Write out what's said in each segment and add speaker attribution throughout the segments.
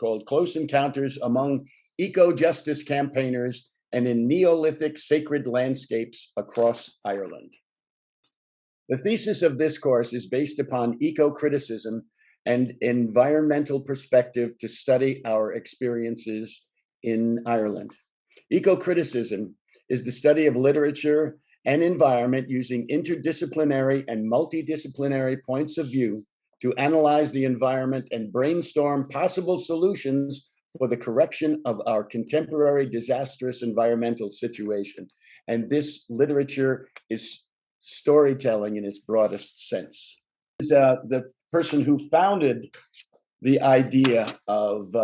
Speaker 1: called Close Encounters Among Eco-Justice Campaigners and in Neolithic Sacred Landscapes Across Ireland. The thesis of this course is based upon eco-criticism and environmental perspective to study our experiences in Ireland. Eco-criticism is the study of literature and environment using interdisciplinary and multidisciplinary points of view to analyze the environment and brainstorm possible solutions for the correction of our contemporary disastrous environmental situation. And this literature is storytelling in its broadest sense. The person who founded the idea of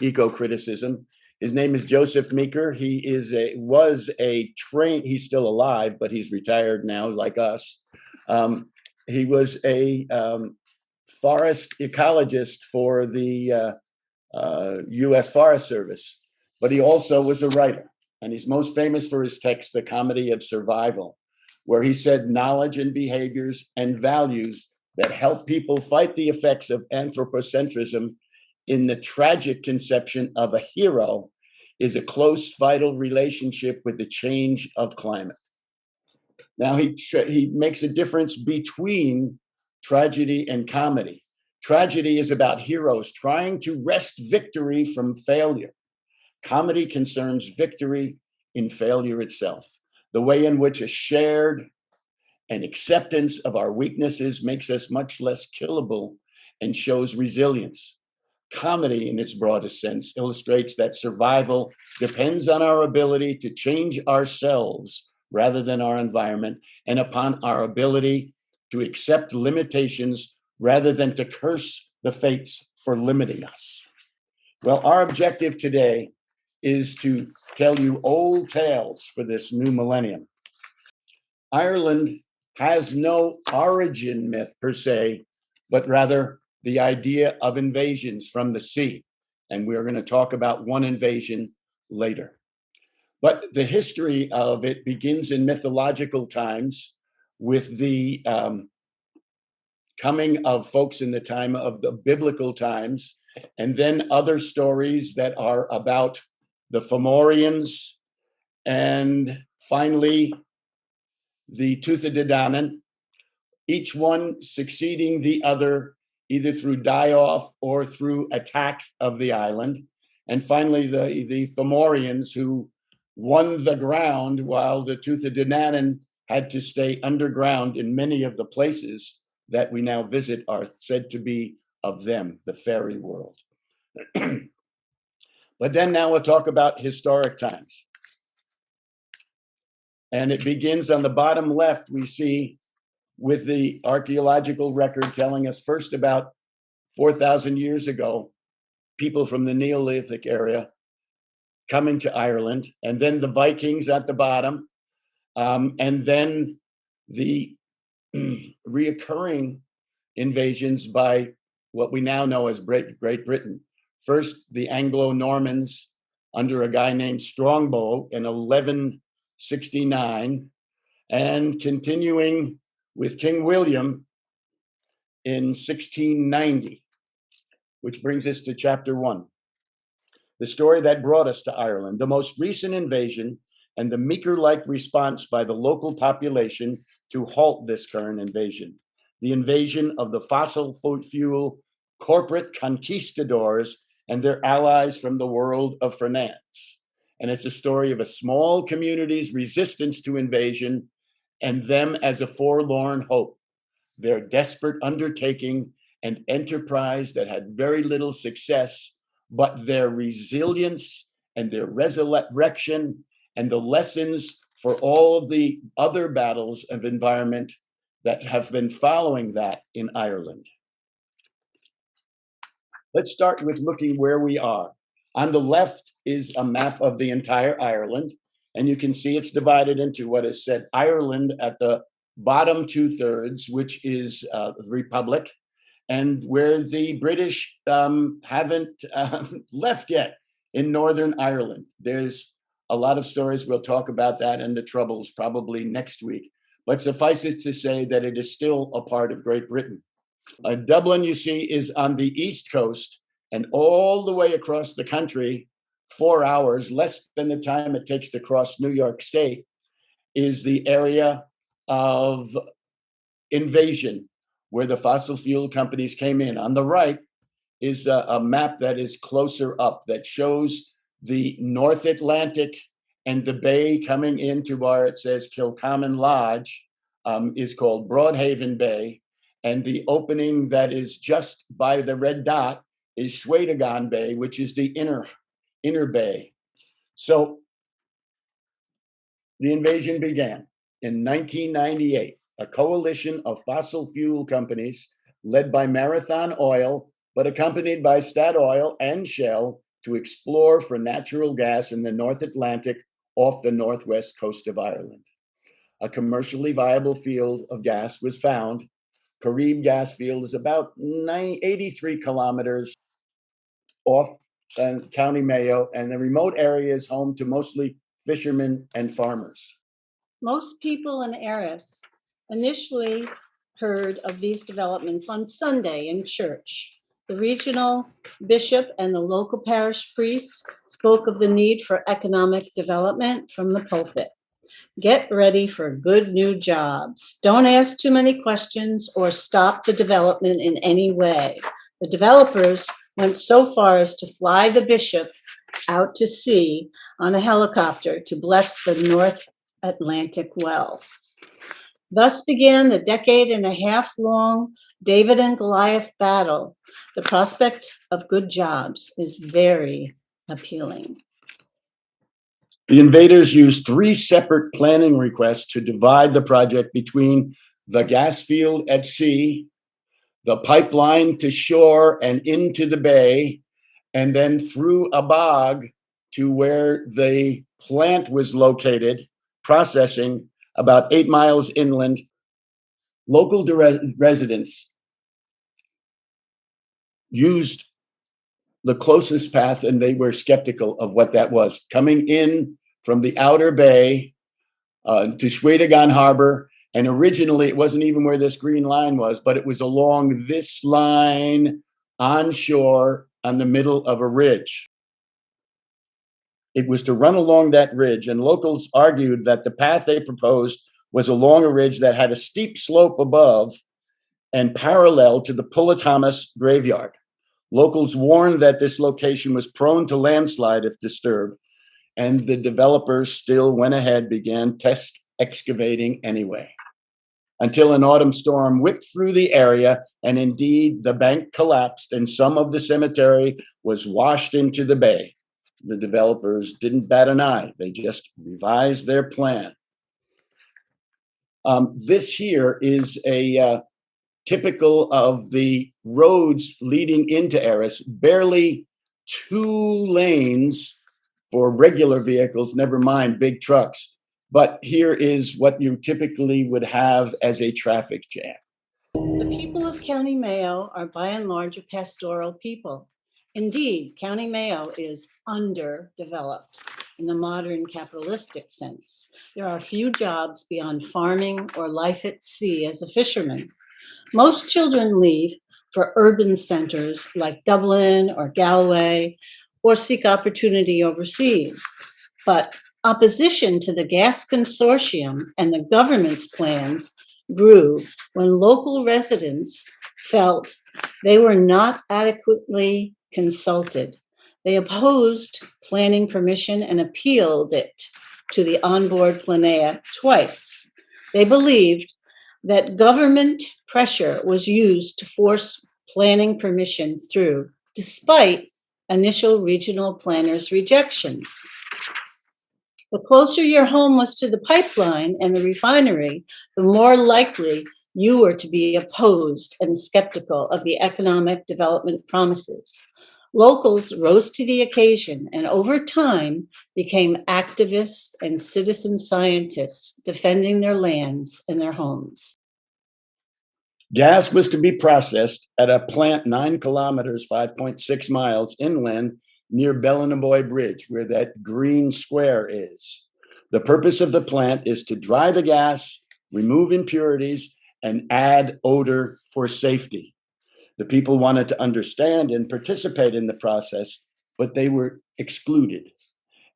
Speaker 1: eco-criticism, his name is Joseph Meeker. He he's still alive, but he's retired now, like us. He was a forest ecologist for the U.S. Forest Service, but he also was a writer. And he's most famous for his text, The Comedy of Survival, where he said knowledge and behaviors and values that help people fight the effects of anthropocentrism in the tragic conception of a hero is a close, vital relationship with the change of climate. Now, he makes a difference between tragedy and comedy. Tragedy is about heroes trying to wrest victory from failure. Comedy concerns victory in failure itself, the way in which a shared and acceptance of our weaknesses makes us much less killable and shows resilience. Comedy, in its broadest sense, illustrates that survival depends on our ability to change ourselves rather than our environment, and upon our ability to accept limitations rather than to curse the fates for limiting us. Well, our objective today is to tell you old tales for this new millennium. Ireland has no origin myth per se, but rather the idea of invasions from the sea. And we're going to talk about one invasion later. But the history of it begins in mythological times with the coming of folks in the time of the biblical times, and then other stories that are about the Fomorians, and finally the Tuatha De Danann, each one succeeding the other, either through die-off or through attack of the island. And finally, the Fomorians, who won the ground while the Tuatha De Danann had to stay underground in many of the places that we now visit are said to be of them, the fairy world. But then now we'll talk about historic times. And it begins on the bottom left, we see with the archaeological record telling us first about 4,000 years ago, people from the Neolithic area coming to Ireland, and then the Vikings at the bottom, and then the reoccurring invasions by what we now know as Great Britain. First, the Anglo-Normans under a guy named Strongbow in 1169, and continuing with King William in 1690, which brings us to chapter 1. The story that brought us to Ireland, the most recent invasion, and the Meeker-like response by the local population to halt this current invasion. The invasion of the fossil fuel corporate conquistadors and their allies from the world of finance. And it's a story of a small community's resistance to invasion and them as a forlorn hope, their desperate undertaking and enterprise that had very little success, but their resilience and their resurrection and the lessons for all of the other battles of environment that have been following that in Ireland. Let's start with looking where we are. On the left is a map of the entire Ireland, and you can see it's divided into what is said Ireland at the bottom 2/3, which is the Republic, and where the British haven't left yet in Northern Ireland. There's a lot of stories. We'll talk about that and the Troubles probably next week. But suffice it to say that it is still a part of Great Britain. Dublin, you see, is on the east coast, And all the way across the country, 4 hours, less than the time it takes to cross New York State, is the area of invasion where the fossil fuel companies came in. On the right is a map that is closer up that shows the North Atlantic and the bay coming into where it says Kilcommon Lodge is called Broadhaven Bay. And the opening that is just by the red dot is Schwedegon Bay, which is the inner bay. So the invasion began in 1998. A coalition of fossil fuel companies led by Marathon Oil, but accompanied by Statoil and Shell, to explore for natural gas in the North Atlantic off the northwest coast of Ireland. A commercially viable field of gas was found. Carib gas field is about 83 kilometers off County Mayo, and the remote area is home to mostly fishermen and farmers.
Speaker 2: Most people in Eris initially heard of these developments on Sunday in church. The regional bishop and the local parish priests spoke of the need for economic development from the pulpit. Get ready for good new jobs. Don't ask too many questions or stop the development in any way. The developers went so far as to fly the bishop out to sea on a helicopter to bless the North Atlantic well. Thus began the decade-and-a-half-long David and Goliath battle. The prospect of good jobs is very appealing.
Speaker 1: The invaders used 3 separate planning requests to divide the project between the gas field at sea, the pipeline to shore and into the bay, and then through a bog to where the plant was located, processing about 8 miles inland. Local residents used the closest path, and they were skeptical of what that was. Coming in from the outer bay to Schwedegon Harbor, and originally it wasn't even where this green line was, but it was along this line onshore on the middle of a ridge. It was to run along that ridge, and locals argued that the path they proposed was along a ridge that had a steep slope above and parallel to the Pullatomas graveyard. Locals warned that this location was prone to landslide if disturbed, and the developers still went ahead, began test excavating anyway, until an autumn storm whipped through the area, and indeed the bank collapsed and some of the cemetery was washed into the bay. The developers didn't bat an eye. They just revised their plan. This here is a typical of the roads leading into Eris, barely 2 lanes for regular vehicles, never mind big trucks. But here is what you typically would have as a traffic jam.
Speaker 2: The people of County Mayo are by and large a pastoral people. Indeed, County Mayo is underdeveloped in the modern capitalistic sense. There are few jobs beyond farming or life at sea as a fisherman. Most children leave for urban centers like Dublin or Galway, or seek opportunity overseas. But opposition to the gas consortium and the government's plans grew when local residents felt they were not adequately consulted. They opposed planning permission and appealed it to the onboard planea twice. They believed that government pressure was used to force planning permission through, despite initial regional planners' rejections. The closer your home was to the pipeline and the refinery, the more likely you were to be opposed and skeptical of the economic development promises. Locals rose to the occasion and over time became activists and citizen scientists defending their lands and their homes.
Speaker 1: Gas was to be processed at a plant 9 kilometers, 5.6 miles inland near Bellinaboy Bridge, where that green square is. The purpose of the plant is to dry the gas, remove impurities, and add odor for safety. The people wanted to understand and participate in the process, but they were excluded.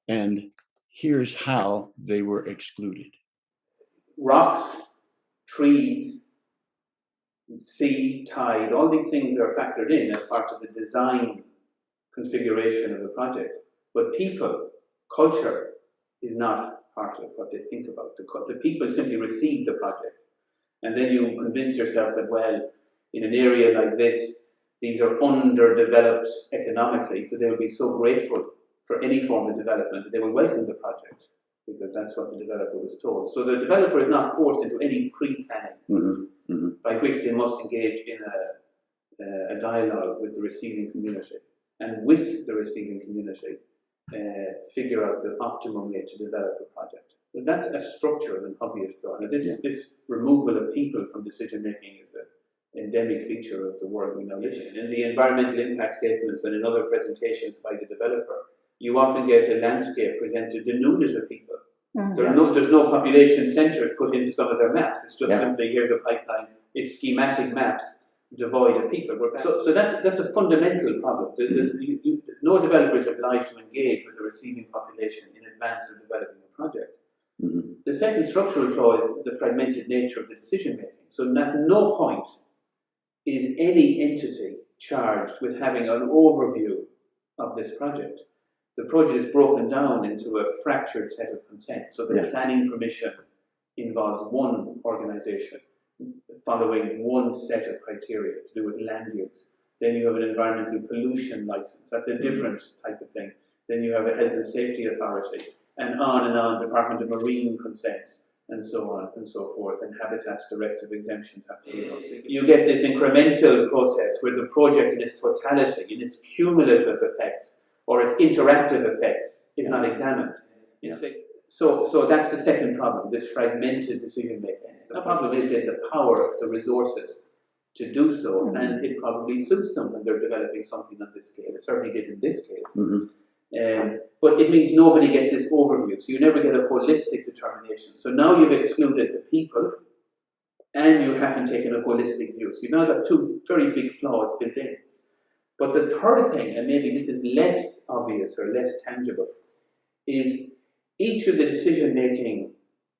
Speaker 1: And here's how they were excluded.
Speaker 3: Rocks, trees, sea, tide, all these things are factored in as part of the design configuration of the project. But people, culture, is not part of what they think about. The people simply receive the project. And then you convince yourself that, well, in an area like this, these are underdeveloped economically, so they will be so grateful for any form of development that they will welcome the project, because that's what the developer was told. So the developer is not forced into any pre-planning by which they must engage in a dialogue with the receiving community, and with the receiving community figure out the optimum way to develop a project. But that's a structural and obvious flaw. Now this removal of people from decision making is an endemic feature of the world we now live in. In the environmental impact statements and in other presentations by the developer, you often get a landscape presented denuded of people. There's no population centres put into some of their maps. It's just simply, here's a pipeline. It's schematic maps devoid of people. So that's a fundamental problem. No developer is obliged to engage with the receiving population in advance of developing a project. The second structural flaw is the fragmented nature of the decision making. So at no point is any entity charged with having an overview of this project. The project is broken down into a fractured set of consents. So the planning permission involves one organisation following one set of criteria to do with land use. Then you have an environmental pollution licence. That's a different type of thing. Then you have a health and safety authority, and on, Department of Marine consents, and so on and so forth, and Habitats Directive exemptions have to be done. You get this incremental process where the project in its totality, in its cumulative effects, or its interactive effects, is not examined. So that's the second problem, this fragmented decision making. The problem is that the power, the resources to do so, and it probably suits them when they're developing something on this scale. It certainly did in this case. But it means nobody gets this overview, so you never get a holistic determination. So now you've excluded the people, and you haven't taken a holistic view. So you've now got two very big flaws built in. But the third thing, and maybe this is less obvious or less tangible, is each of the decision-making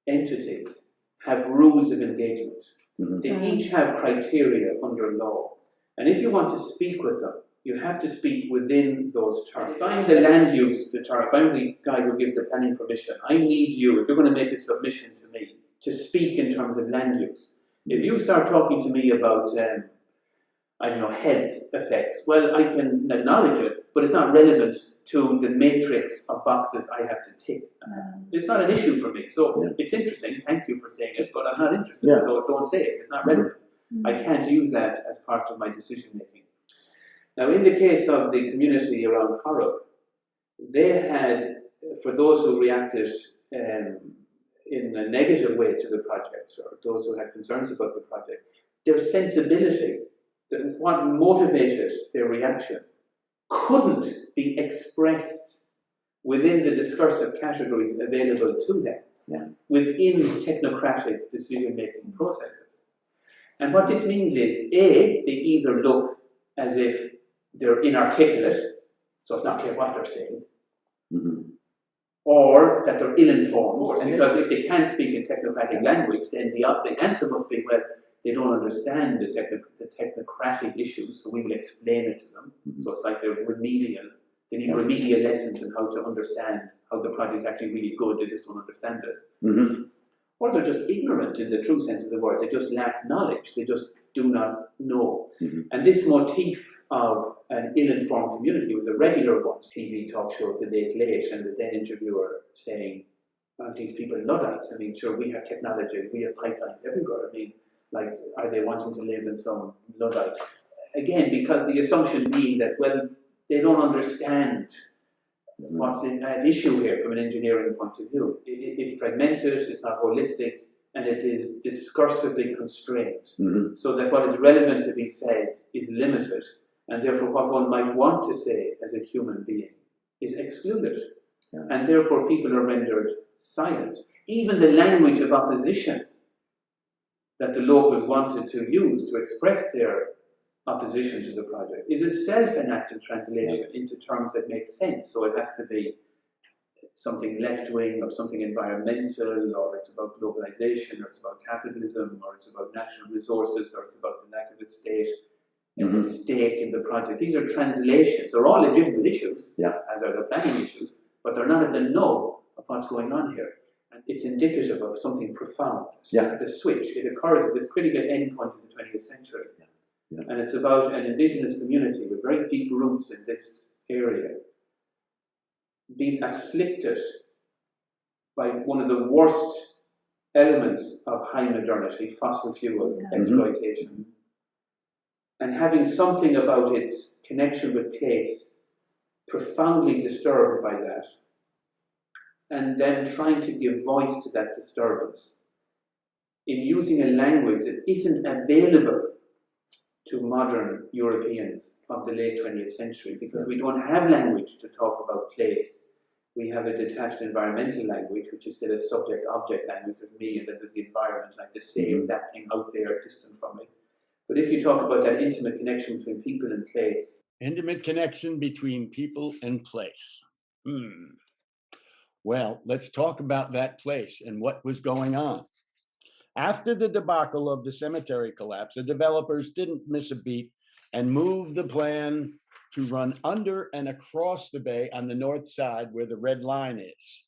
Speaker 3: entities have rules of engagement. They each have criteria under law. And if you want to speak with them, you have to speak within those terms. If I'm the land use determinant, if I'm the guy who gives the planning permission, I need you, if you're going to make a submission to me, to speak in terms of land use. If you start talking to me about, health effects, well, I can acknowledge it, but it's not relevant to the matrix of boxes I have to tick. It's not an issue for me. So it's interesting, thank you for saying it, but I'm not interested, so don't say it. It's not relevant. I can't use that as part of my decision making. Now, in the case of the community around Corrib, they had, for those who reacted in a negative way to the project, or those who had concerns about the project, their sensibility, what motivated their reaction, couldn't be expressed within the discursive categories available to them, within technocratic decision-making processes. And what this means is, A, they either look as if they're inarticulate, so it's not clear what they're saying, or that they're ill-informed, because if they can't speak in technocratic language, then the answer must be, well, they don't understand the technocratic issues, so we will explain it to them. So it's like they're remedial. They need remedial lessons in how to understand how the project is actually really good, they just don't understand it. Or they're just ignorant in the true sense of the word. They just lack knowledge. They just do not know. And this motif of an ill-informed community was a regular one. TV talk show, The Late Late, and the then interviewer saying, aren't these people Luddites? I mean, sure, we have technology, we have pipelines everywhere. I mean, like, are they wanting to live in some Luddite? Again, because the assumption being that, well, they don't understand what's at issue here from an engineering point of view. It's fragmented, it's not holistic, and it is discursively constrained. So that what is relevant to be said is limited, and therefore what one might want to say as a human being is excluded. And therefore people are rendered silent. Even the language of opposition that the locals wanted to use to express their opposition to the project is itself an act of translation into terms that make sense. So it has to be something left-wing or something environmental, or it's about globalization, or it's about capitalism, or it's about natural resources, or it's about the lack of a state and the stake in the project. These are translations. They're all legitimate issues, as are the planning issues, but they're not at the node of what's going on here. And it's indicative of something profound. So the switch, it occurs at this critical endpoint of the 20th century. And it's about an indigenous community with very deep roots in this area being afflicted by one of the worst elements of high modernity, fossil fuel exploitation, and having something about its connection with place profoundly disturbed by that, and then trying to give voice to that disturbance in using a language that isn't available to modern Europeans of the late 20th century, because we don't have language to talk about place. We have a detached environmental language, which is still a subject-object language. There's me and then there's the environment, like the same, that thing out there, distant from it. But if you talk about that intimate connection between people and place.
Speaker 1: Intimate connection between people and place. Well, let's talk about that place and what was going on. After the debacle of the cemetery collapse, the developers didn't miss a beat and moved the plan to run under and across the bay on the north side where the red line is,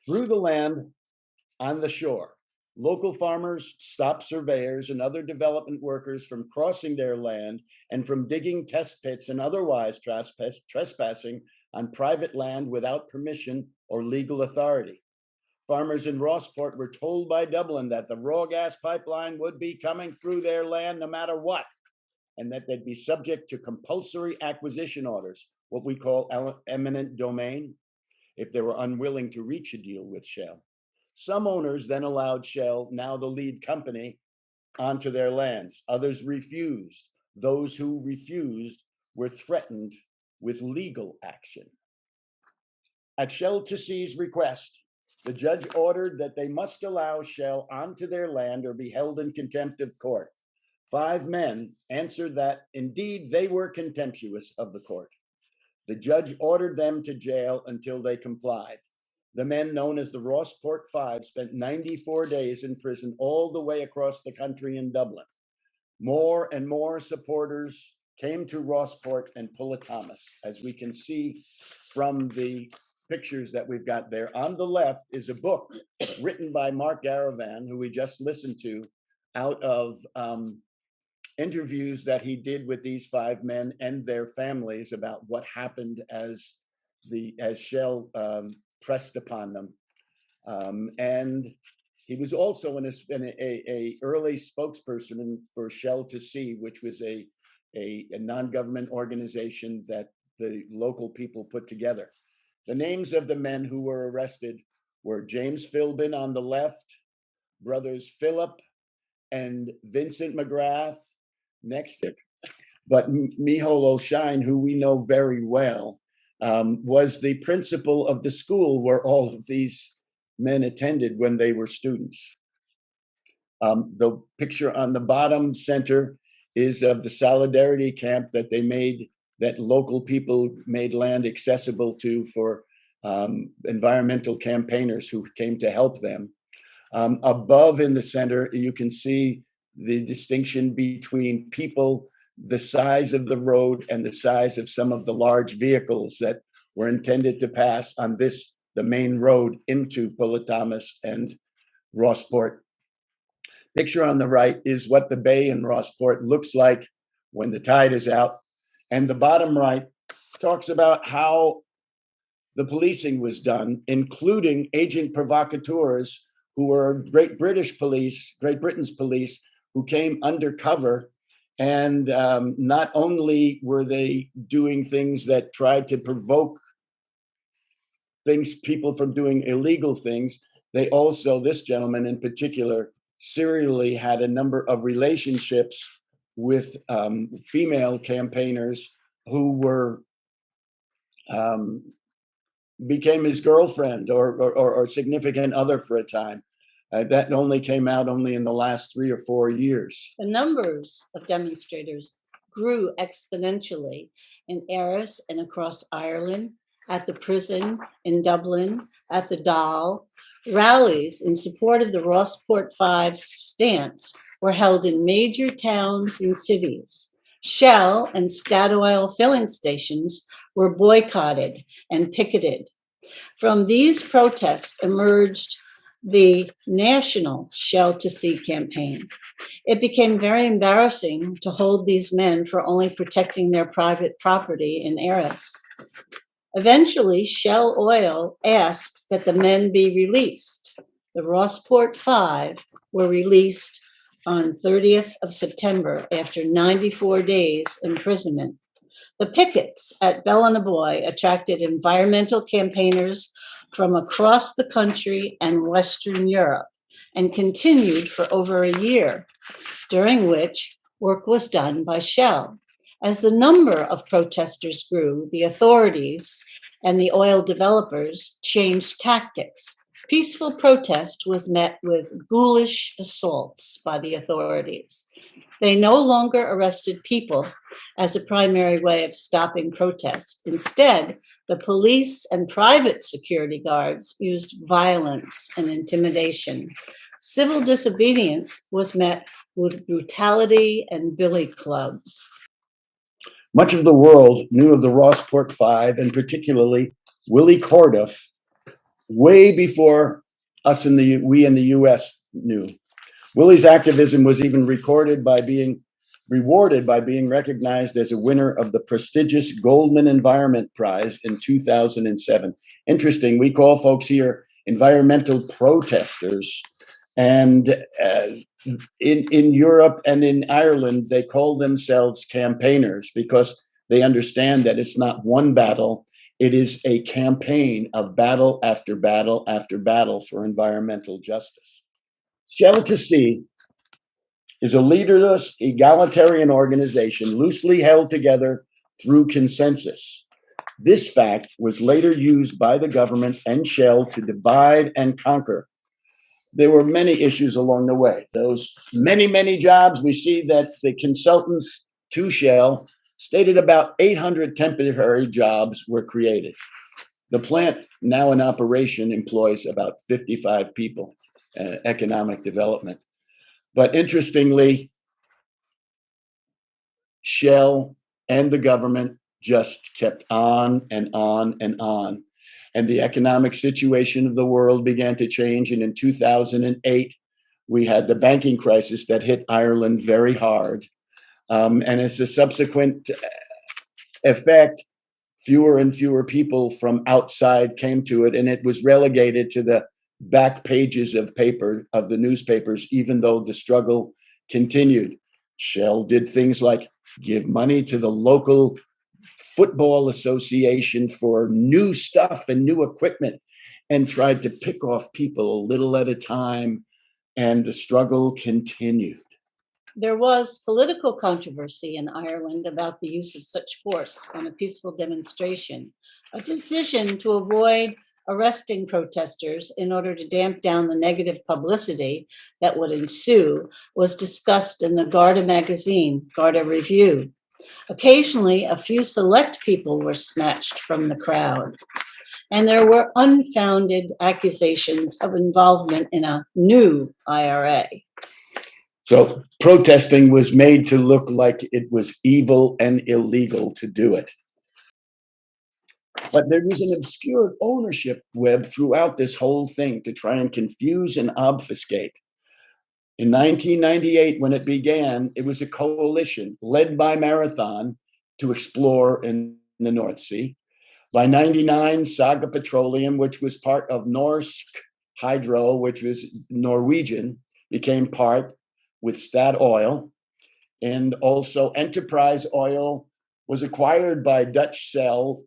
Speaker 1: through the land on the shore. Local farmers stopped surveyors and other development workers from crossing their land and from digging test pits and otherwise trespassing on private land without permission or legal authority. Farmers in Rossport were told by Dublin that the raw gas pipeline would be coming through their land no matter what, and that they'd be subject to compulsory acquisition orders, what we call eminent domain, if they were unwilling to reach a deal with Shell. Some owners then allowed Shell, now the lead company, onto their lands. Others refused. Those who refused were threatened with legal action. At Shell to Sea's request, the judge ordered that they must allow Shell onto their land or be held in contempt of court. 5 men answered that indeed they were contemptuous of the court. The judge ordered them to jail until they complied. The men, known as the Rossport Five, spent 94 days in prison all the way across the country in Dublin. More and more supporters came to Rossport and Pullatomas, as we can see from the pictures that we've got there. On the left is a book written by Mark Garavan, who we just listened to, out of interviews that he did with these 5 men and their families about what happened as Shell pressed upon them. And he was also an early spokesperson for Shell to Sea, which was a non-government organization that the local people put together. The names of the men who were arrested were James Philbin on the left, brothers Philip and Vincent McGrath next. But Micheál O'Shine, who we know very well, was the principal of the school where all of these men attended when they were students. The picture on the bottom center is of the Solidarity camp that they made, that local people made land accessible to for environmental campaigners who came to help them. Above in the center, you can see the distinction between people, the size of the road and the size of some of the large vehicles that were intended to pass on the main road into Pullatomas and Rossport. Picture on the right is what the bay in Rossport looks like when the tide is out. And the bottom right talks about how the policing was done, including agent provocateurs who were Great Britain's police, who came undercover. And not only were they doing things that tried to provoke people from doing illegal things, they also, this gentleman in particular, serially had a number of relationships with female campaigners who were became his girlfriend or significant other for a time. That only came out only in the last 3 or 4 years.
Speaker 2: The numbers of demonstrators grew exponentially in Erris and across Ireland, at the prison in Dublin, at the Dáil. Rallies in support of the Rossport Five stance were held in major towns and cities. Shell and Statoil filling stations were boycotted and picketed. From these protests emerged the National Shell to Sea campaign. It became very embarrassing to hold these men for only protecting their private property in Erris. Eventually, Shell Oil asked that the men be released. The Rossport Five were released on 30th of September after 94 days imprisonment. The pickets at Bellanaboy attracted environmental campaigners from across the country and Western Europe and continued for over a year, during which work was done by Shell. As the number of protesters grew, the authorities and the oil developers changed tactics. Peaceful protest was met with ghoulish assaults by the authorities. They no longer arrested people as a primary way of stopping protest. Instead, the police and private security guards used violence and intimidation. Civil disobedience was met with brutality and billy clubs.
Speaker 1: Much of the world knew of the Rossport Five, and particularly Willie Corduff, way before we in the U.S. knew. Willie's activism was even rewarded by being recognized as a winner of the prestigious Goldman Environment Prize in 2007. Interesting, we call folks here environmental protesters, and in Europe and in Ireland, they call themselves campaigners because they understand that it's not one battle, it is a campaign of battle after battle after battle for environmental justice. Shell to Sea is a leaderless, egalitarian organization loosely held together through consensus. This fact was later used by the government and Shell to divide and conquer. There were many issues along the way. Those many, many jobs, we see that the consultants to Shell stated about 800 temporary jobs were created. The plant, now in operation, employs about 55 people, economic development. But interestingly, Shell and the government just kept on and on and on. And the economic situation of the world began to change. And in 2008, we had the banking crisis that hit Ireland very hard. And as a subsequent effect, fewer and fewer people from outside came to it, and it was relegated to the back pages of the newspapers, even though the struggle continued. Shell did things like give money to the local football association for new stuff and new equipment, and tried to pick off people a little at a time, and the struggle continued.
Speaker 2: There was political controversy in Ireland about the use of such force on a peaceful demonstration. A decision to avoid arresting protesters in order to damp down the negative publicity that would ensue was discussed in the Garda magazine, Garda Review. Occasionally, a few select people were snatched from the crowd, and there were unfounded accusations of involvement in a new IRA.
Speaker 1: So protesting was made to look like it was evil and illegal to do it. But there was an obscure ownership web throughout this whole thing to try and confuse and obfuscate. In 1998, when it began, it was a coalition led by Marathon to explore in the North Sea. By 99, Saga Petroleum, which was part of Norsk Hydro, which was Norwegian, became part with Statoil. And also Enterprise Oil was acquired by Dutch Shell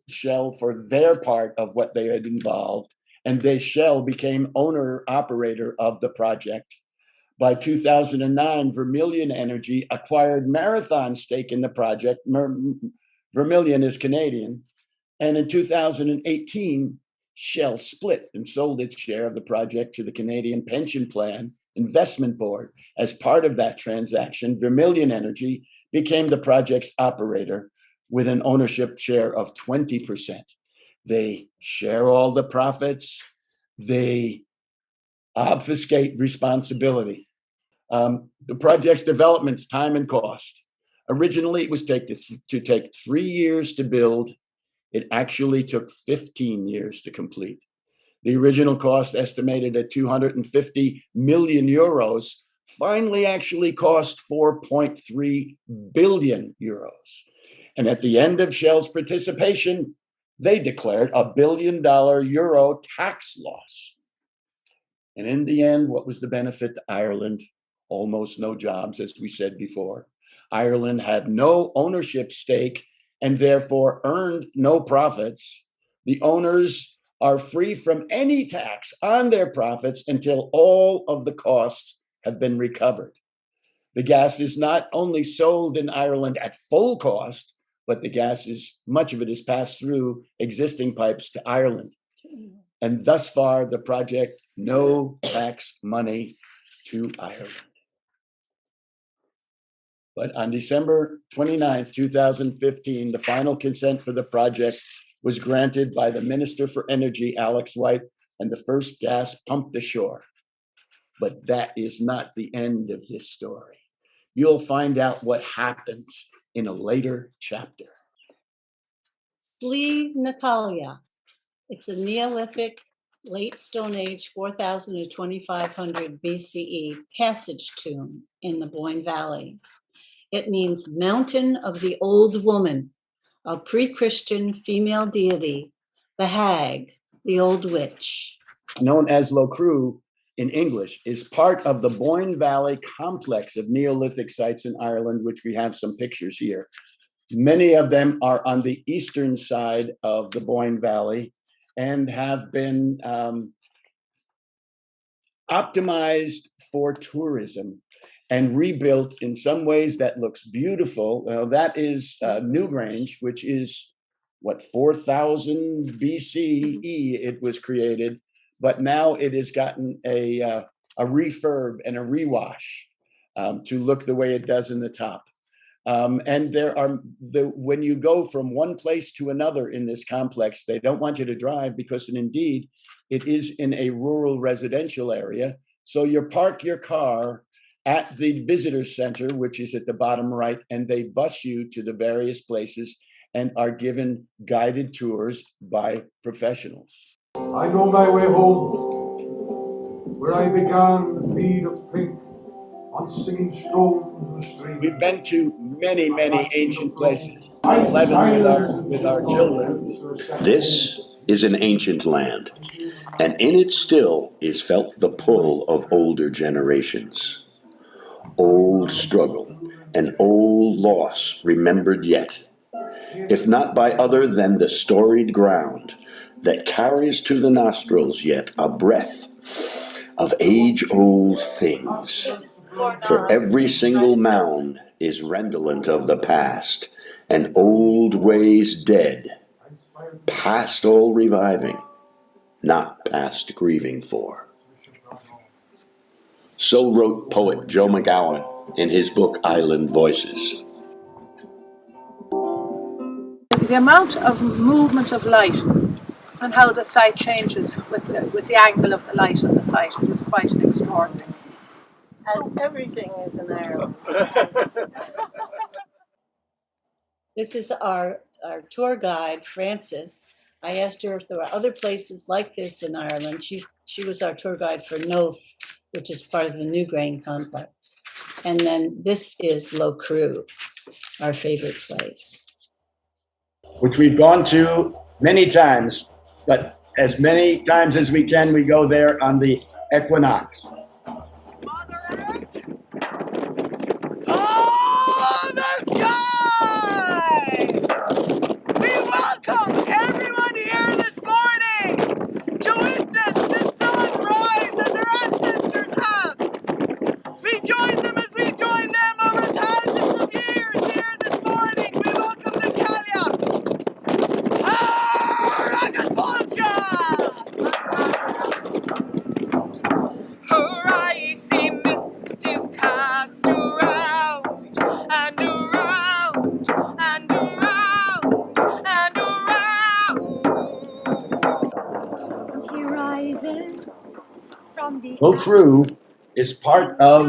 Speaker 1: for their part of what they had involved. And Shell became owner-operator of the project. By 2009, Vermilion Energy acquired Marathon's stake in the project. Vermilion is Canadian. And in 2018, Shell split and sold its share of the project to the Canadian Pension Plan Investment Board. As part of that transaction, Vermilion Energy became the project's operator with an ownership share of 20%. They share all the profits. They obfuscate responsibility. The project's development's time and cost. Originally, it was to take 3 years to build. It actually took 15 years to complete. The original cost, estimated at 250 million euros, finally actually cost 4.3 billion euros. And at the end of Shell's participation, they declared a $1 billion euro tax loss. And in the end, what was the benefit to Ireland? Almost no jobs, as we said before. Ireland had no ownership stake and therefore earned no profits. The owners are free from any tax on their profits until all of the costs have been recovered. The gas is not only sold in Ireland at full cost, but the gas is, much of it is passed through existing pipes to Ireland. And thus far, the project, no tax money to Ireland. But on December 29th, 2015, the final consent for the project was granted by the Minister for Energy, Alex White, and the first gas pumped ashore. But that is not the end of this story. You'll find out what happens in a later chapter.
Speaker 2: Slieve Natalia. It's a Neolithic, late Stone Age, 4000 to 2500 BCE passage tomb in the Boyne Valley. It means Mountain of the Old Woman, a pre-Christian female deity, the hag, the old witch.
Speaker 1: Known as Locrue in English, is part of the Boyne Valley complex of Neolithic sites in Ireland, which we have some pictures here. Many of them are on the eastern side of the Boyne Valley and have been optimized for tourism and rebuilt in some ways that looks beautiful. That is Newgrange, which is, 4,000 BCE it was created, but now it has gotten a refurb and a rewash to look the way it does in the top. And there are when you go from one place to another in this complex, they don't want you to drive because indeed it is in a rural residential area. So you park your car at the visitor center, which is at the bottom right, and they bus you to the various places and are given guided tours by professionals.
Speaker 4: I know my way home, where I began the bead of pink on singing stones in the street.
Speaker 1: We've been to many, many ancient places. 11 with our children.
Speaker 5: This is an ancient land, and in it still is felt the pull of older generations. Old struggle and old loss remembered yet, if not by other than the storied ground that carries to the nostrils yet a breath of age-old things. For every single mound is redolent of the past, and old ways dead, past all reviving, not past grieving for. So wrote poet Joe McGowan in his book Island Voices.
Speaker 6: The amount of movement of light and how the site changes with the angle of the light on the site is quite extraordinary.
Speaker 2: As everything is in Ireland. This is our tour guide, Frances. I asked her if there were other places like this in Ireland. She was our tour guide for Noth, which is part of the Newgrange complex. And then this is Locrue, our favorite place.
Speaker 1: Which we've gone to many times, but as many times as we can, we go there on the equinox.
Speaker 7: Oh, the sky! We welcome everyone here this morning to witness the sun rise as our ancestors have. We join them as we join them over thousands of years here this morning. We welcome the Cailleach. Ragas Volcha!
Speaker 1: Locru is part of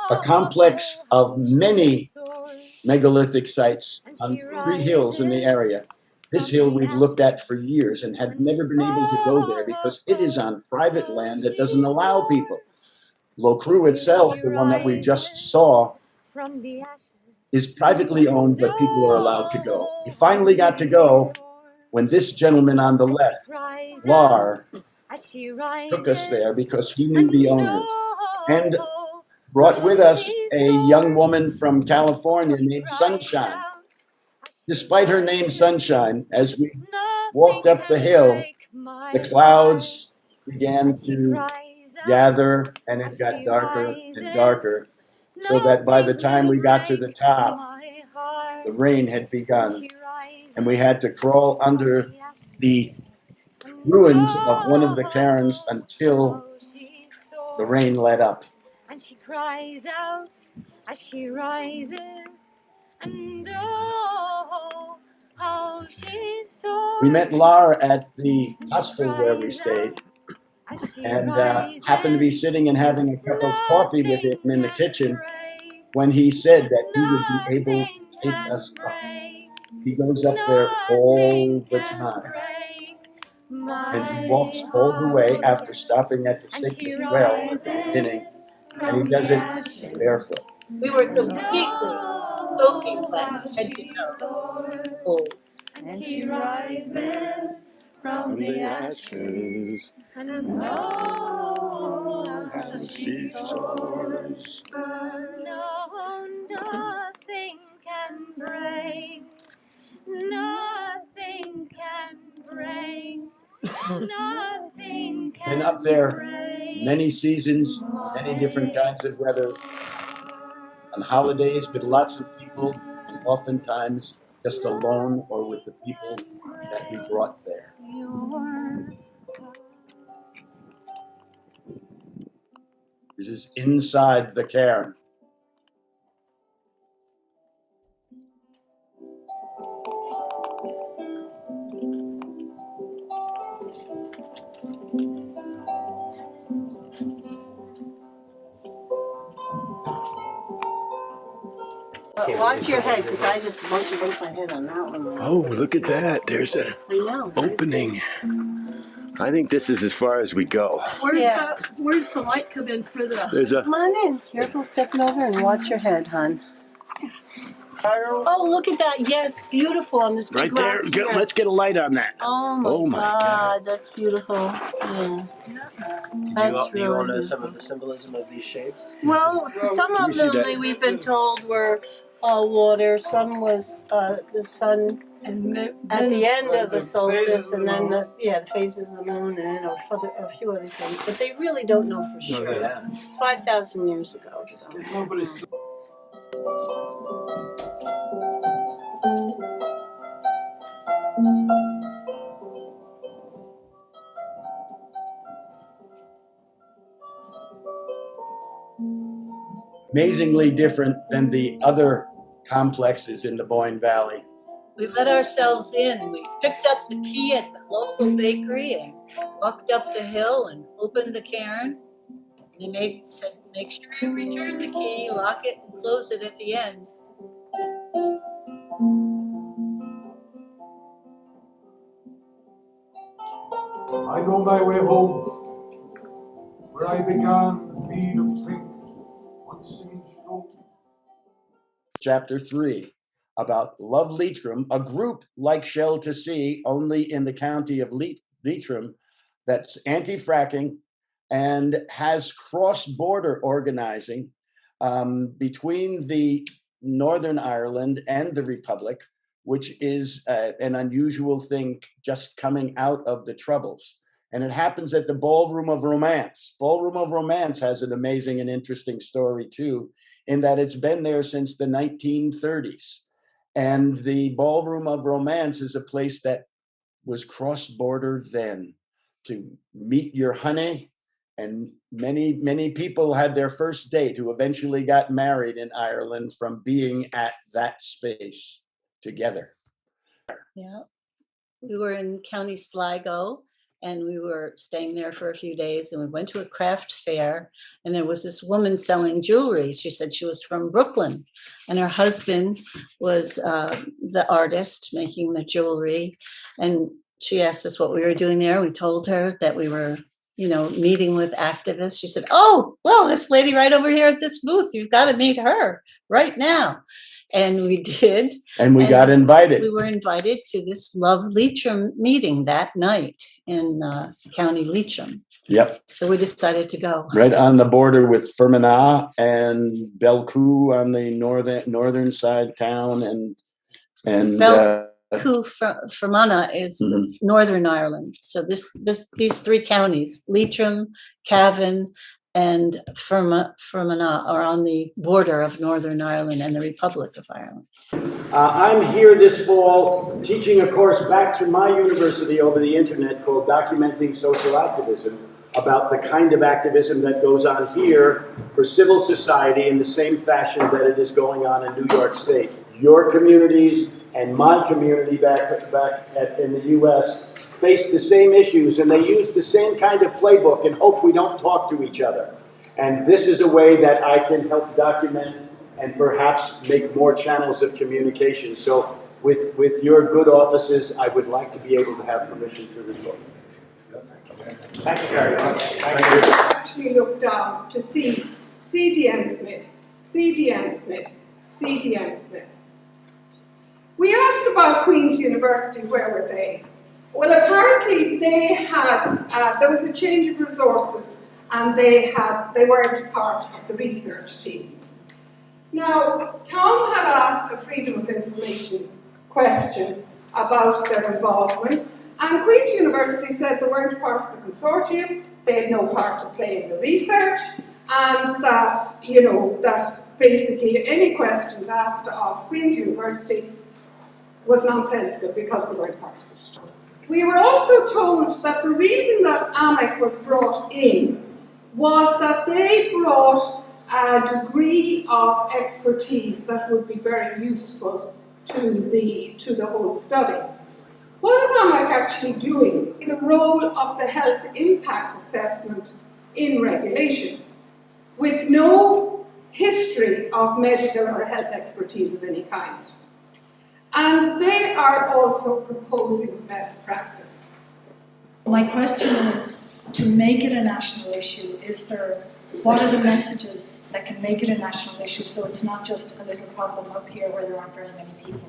Speaker 1: a complex of many megalithic sites on 3 hills in the area. This hill we've looked at for years and have never been able to go there because it is on private land that doesn't allow people. Locru itself, the one that we just saw, is privately owned, but people are allowed to go. We finally got to go when this gentleman on the left, Lar, took us there because he knew the owners and brought with us a young woman from California named Sunshine. Despite her name Sunshine, as we walked up the hill, the clouds began to gather and it got darker and darker, so that by the time we got to the top, the rain had begun and we had to crawl under the ruins of one of the cairns until the rain let up.
Speaker 8: And she cries out as she rises, and oh, how she's so.
Speaker 1: We met Lar at the hostel where we stayed, and happened to be sitting and having a cup of coffee with him in the kitchen when he said that he would be able to take us up. He goes up there all the time, and he walks all the way after stopping at the sacred well at the beginning, and he does it barefoot.
Speaker 2: We were completely soaking wet, head to toe.
Speaker 8: And she rises from the ashes, and oh, how she soars. No, nothing can break, nothing can break, nothing can
Speaker 1: Been up there
Speaker 8: break.
Speaker 1: many seasons, many different kinds of weather, on holidays with lots of people, and oftentimes just alone or with the people that we brought there. This is inside the cairn.
Speaker 2: Watch your head, because I just bumped my head on that one.
Speaker 5: Oh, look at that. There's an
Speaker 2: I know.
Speaker 5: opening. I think this is as far as we go.
Speaker 6: Where's the light come in for the?
Speaker 5: There's a
Speaker 2: Come on in. Careful stepping over and watch your head, hon. Oh, look at that. Yes, beautiful on this
Speaker 5: right
Speaker 2: big
Speaker 5: there.
Speaker 2: rock here.
Speaker 5: Let's get a light on that.
Speaker 2: Oh my God, that's beautiful. Yeah. That's
Speaker 9: Do you all know
Speaker 2: really
Speaker 9: some of the symbolism of these shapes?
Speaker 2: Well, some of
Speaker 5: see
Speaker 2: them
Speaker 5: that?
Speaker 2: we've been told were water. Some was the sun at the end of the solstice, and then the phases of the moon, and a few other things. But they really don't know for sure.
Speaker 9: Yeah.
Speaker 2: It's 5,000 years ago. So.
Speaker 1: Amazingly different than the other complexes in the Boyne Valley.
Speaker 2: We let ourselves in. We picked up the key at the local bakery and walked up the hill and opened the cairn. They said, make sure you return the key, lock it, and close it at the end.
Speaker 4: I know my way home, where I began the bead of pink on singing stone.
Speaker 1: Chapter 3, about Love Leitrim, a group like Shell to Sea, only in the county of Leitrim, that's anti-fracking and has cross-border organizing between the Northern Ireland and the Republic, which is an unusual thing just coming out of the Troubles. And it happens at the Ballroom of Romance. Ballroom of Romance has an amazing and interesting story too, in that it's been there since the 1930s. And the Ballroom of Romance is a place that was cross-border then to meet your honey. And many, many people had their first date who eventually got married in Ireland from being at that space together.
Speaker 2: Yeah. We were in County Sligo, and we were staying there for a few days, and we went to a craft fair, and there was this woman selling jewelry. She said she was from Brooklyn, and her husband was the artist making the jewelry. And she asked us what we were doing there. We told her that we were, meeting with activists. She said, "Oh, well, this lady right over here at this booth, you've got to meet her right now." And we did.
Speaker 1: And we got invited.
Speaker 2: We were invited to this Love Leitrim meeting that night in County Leitrim.
Speaker 1: Yep.
Speaker 2: So we decided to go.
Speaker 1: Right on the border with Fermanagh and Belcoo on the northern side town, and
Speaker 2: Fermanagh is Northern Ireland. So these three counties, Leitrim, Cavan, and Fermanagh, are on the border of Northern Ireland and the Republic of Ireland.
Speaker 1: I'm here this fall teaching a course back to my university over the internet called Documenting Social Activism, about the kind of activism that goes on here for civil society in the same fashion that it is going on in New York State. Your communities and my community back in the U.S. face the same issues, and they use the same kind of playbook and hope we don't talk to each other. And this is a way that I can help document and perhaps make more channels of communication. So with your good offices, I would like to be able to have permission to record.
Speaker 3: Thank you very much. Thank
Speaker 10: you. Actually looked down to see CDM Smith, CDM Smith, CDM Smith. We asked about Queen's University, where were they? Well, apparently they had, there was a change of resources, and they weren't part of the research team. Now, Tom had asked a Freedom of Information question about their involvement, and Queen's University said they weren't part of the consortium, they had no part to play in the research, and that, that basically any questions asked of Queen's University was nonsensical because they weren't part of it. We were also told that the reason that AMIC was brought in was that they brought a degree of expertise that would be very useful to the whole study. What is AMIC actually doing? The role of the health impact assessment in regulation, with no history of medical or health expertise of any kind. And they are also proposing best practice.
Speaker 11: My question is, to make it a national issue, what are the messages that can make it a national issue so it's not just a little problem up here where there aren't very many people?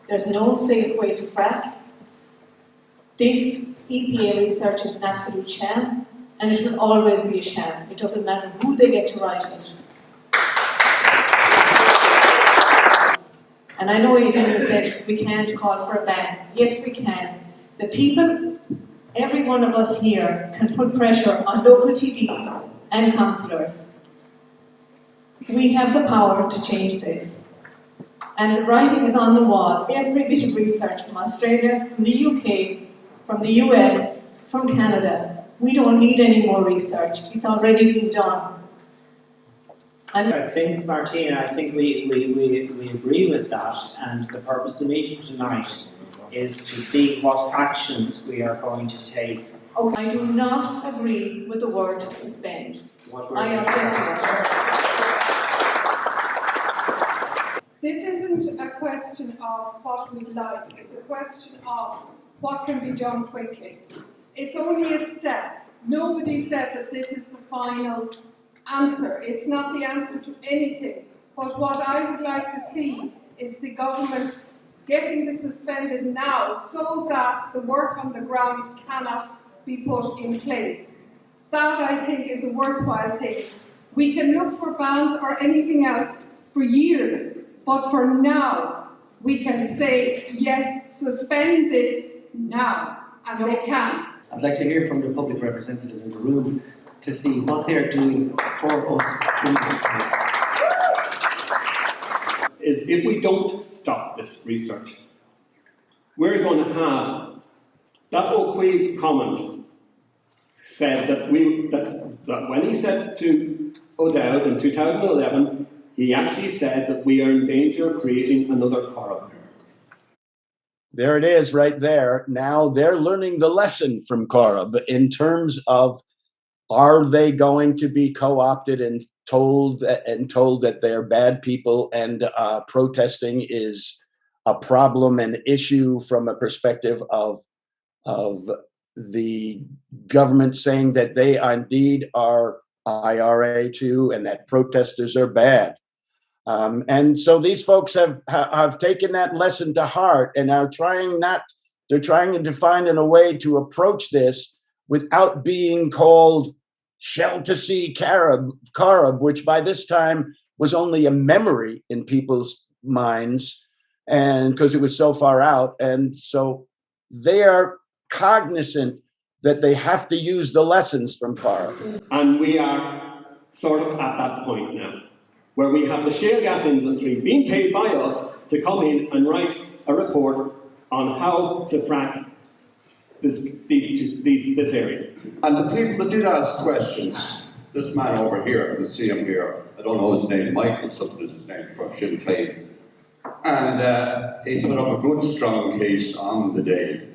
Speaker 12: There's no safe way to crack. This EPA research is an absolute sham, and it will always be a sham. It doesn't matter who they get to write it. And I know you didn't say we can't call for a ban. Yes, we can. The people, every one of us here, can put pressure on local TDs and councillors. We have the power to change this. And the writing is on the wall. Every bit of research from Australia, from the UK, from the US, from Canada. We don't need any more research. It's already been done.
Speaker 13: I think, Martina, we agree with that, and the purpose of the meeting tonight is to see what actions we are going to take.
Speaker 12: Okay. I do not agree with the word suspend. I object to it.
Speaker 10: This isn't a question of what we'd like, it's a question of what can be done quickly. It's only a step. Nobody said that this is the final answer. It's not the answer to anything. But what I would like to see is the government getting this suspended now so that the work on the ground cannot be put in place. That, I think, is a worthwhile thing. We can look for bans or anything else for years, but for now, we can say, yes, suspend this now, and they can.
Speaker 9: I'd like to hear from the public representatives in the room to see what they're doing for us in this case.
Speaker 14: Is if we don't stop this research, we're going to have that O'Queeve comment said that when he said to O'Dowd in 2011, he actually said that we are in danger of creating another Corrib.
Speaker 1: there it is right there. Now they're learning the lesson from Corrib in terms of, are they going to be co-opted and told that they're bad people, and protesting is a problem and issue from a perspective of the government saying that they indeed are IRA too, and that protesters are bad. And so these folks have taken that lesson to heart and are trying to find a way to approach this without being called shell to sea Corrib, which by this time was only a memory in people's minds, and because it was so far out. And so they are cognizant that they have to use the lessons from Corrib.
Speaker 14: And we are sort of at that point now, where we have the shale gas industry being paid by us to come in and write a report on how to frack this area.
Speaker 15: And the people that did ask questions, this man over here, I can see him here, I don't know his name, Michael, something is his name, from Sinn Féin. And he put up a good, strong case on the day.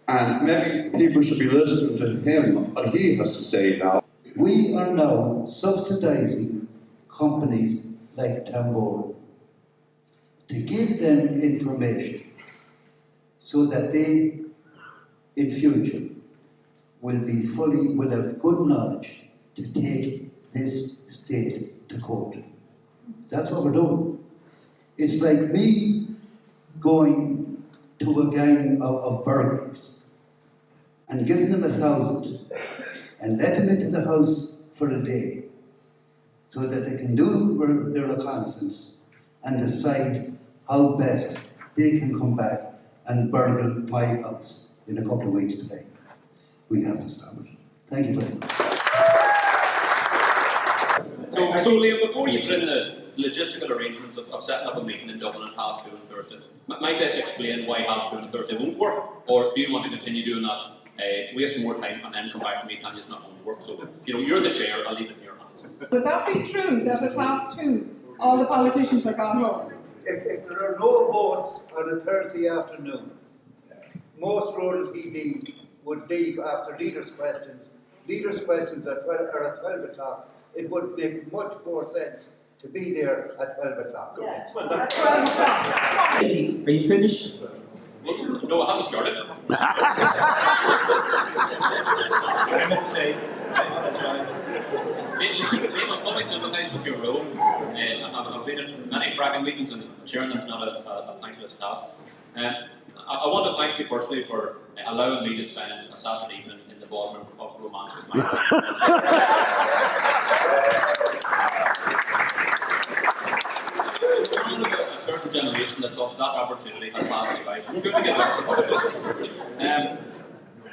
Speaker 15: And maybe people should be listening to him, what he has to say now.
Speaker 16: We are now subsidising companies like Tambora to give them information so that they, in future, will have good knowledge to take this state to court. That's what we're doing. It's like me going to a gang of burglars and giving them 1,000 and let them into the house for a day so that they can do their reconnaissance and decide how best they can come back and burgle my house in a couple of weeks' time. We have to stop it. Thank you very much.
Speaker 17: So Liam, before you put in the logistical arrangements of setting up a meeting in Dublin at 2:30 on Thursday, might you explain why 2:30 on Thursday won't work? Or do you want to continue doing that, waste more time and then come back to me and it's not going to work? So, you're the chair, I'll leave it in your hands.
Speaker 10: Would that be true, that at 2:30 all the politicians are gone home?
Speaker 16: If there are no votes on a Thursday afternoon, most rural TDs would leave after leaders' questions. Leaders' questions are at 12 o'clock. It would make much more sense to be there at 12 o'clock.
Speaker 10: Yes, well, that's 12 o'clock.
Speaker 13: Are you finished?
Speaker 17: No, I haven't started.
Speaker 13: My mistake. I apologise.
Speaker 17: Liam, I fully sympathise with your role. I've been in many fracking meetings and chairing them is not a thankless task. I want to thank you firstly for allowing me to spend a Saturday evening in the bottom of romance with my wife. I'm of a certain generation that thought that opportunity had passed us by, so it's good to get back to the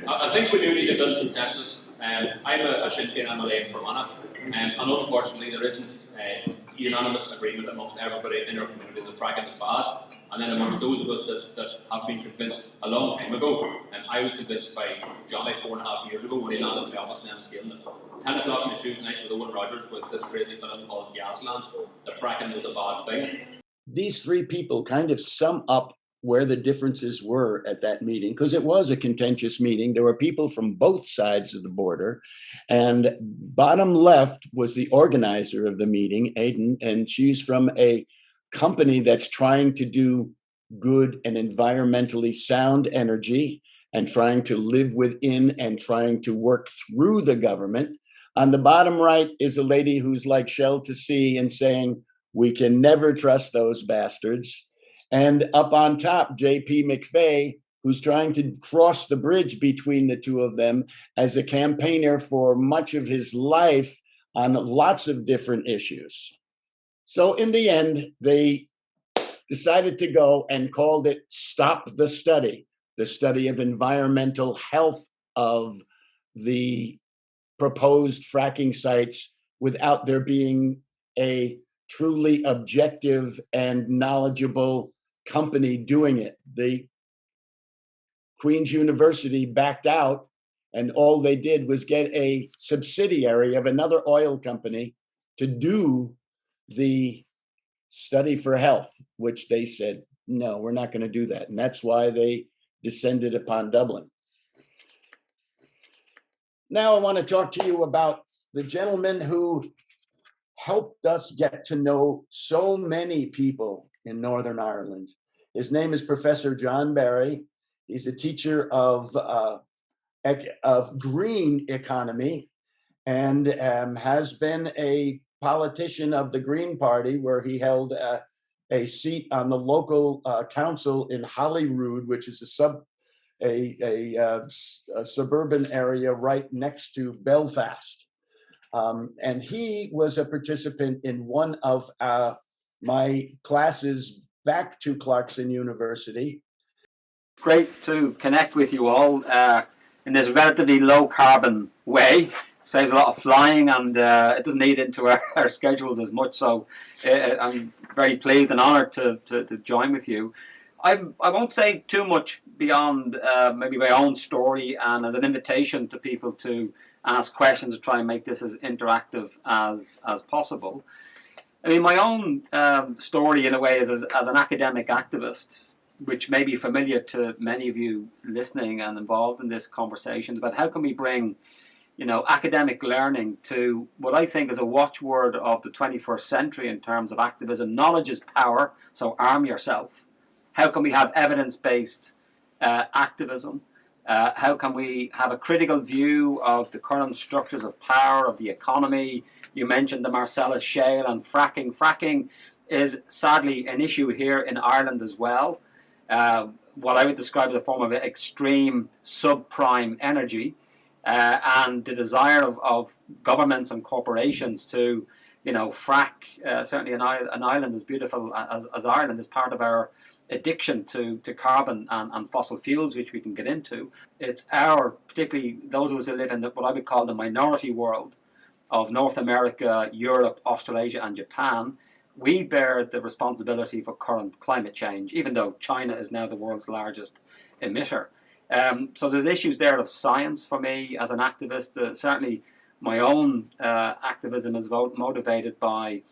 Speaker 17: I think we do need to build consensus. I'm a Sinn Féin MLA in Fermanagh, and unfortunately there isn't a unanimous agreement amongst everybody in our community that fracking is bad. And then amongst those of us that have been convinced a long time ago, and I was convinced by Johnny 4.5 years ago when he landed in my office in Enniskillen at 10 o'clock on a Tuesday night with Owen Rogers with this crazy film called Gasland, that fracking was a bad thing.
Speaker 1: These three people kind of sum up where the differences were at that meeting, because it was a contentious meeting. There were people from both sides of the border, and bottom left was the organizer of the meeting, Aidan, and she's from a company that's trying to do good and environmentally sound energy and trying to live within and trying to work through the government. On the bottom right is a lady who's like shell to sea and saying, we can never trust those bastards. And up on top, J.P. McVeigh, who's trying to cross the bridge between the two of them as a campaigner for much of his life on lots of different issues. So in the end, they decided to go and called it Stop the Study of environmental health of the proposed fracking sites without there being a truly objective and knowledgeable company doing it. The Queen's University backed out, and all they did was get a subsidiary of another oil company to do the study for health, which they said no, we're not going to do that. And that's why they descended upon Dublin. Now I want to talk to you about the gentleman who helped us get to know so many people in Northern Ireland. His name is Professor John Barry. He's a teacher of green economy and has been a politician of the Green Party, where he held a seat on the local council in Holyrood, which is a suburban area right next to Belfast. And he was a participant in one of my classes back to Clarkson University.
Speaker 18: Great to connect with you all in this relatively low carbon way. Saves a lot of flying, and it doesn't eat into our schedules as much. So I'm very pleased and honoured to join with you. I won't say too much beyond maybe my own story, and as an invitation to people to ask questions and try and make this as interactive as possible. I mean, my own story in a way is as an academic activist, which may be familiar to many of you listening and involved in this conversation, about how can we bring, academic learning to what I think is a watchword of the 21st century in terms of activism. Knowledge is power, so arm yourself. How can we have evidence-based activism? How can we have a critical view of the current structures of power, of the economy? You mentioned the Marcellus Shale and fracking. Fracking is sadly an issue here in Ireland as well. What I would describe as a form of extreme subprime energy, and the desire of governments and corporations to, frack. Certainly an island as beautiful as Ireland is part of our addiction to carbon and fossil fuels, which we can get into. It's particularly those of us who live in what I would call the minority world of North America, Europe, Australasia and Japan. We bear the responsibility for current climate change, even though China is now the world's largest emitter. So there's issues there of science for me as an activist. Certainly my own activism is motivated by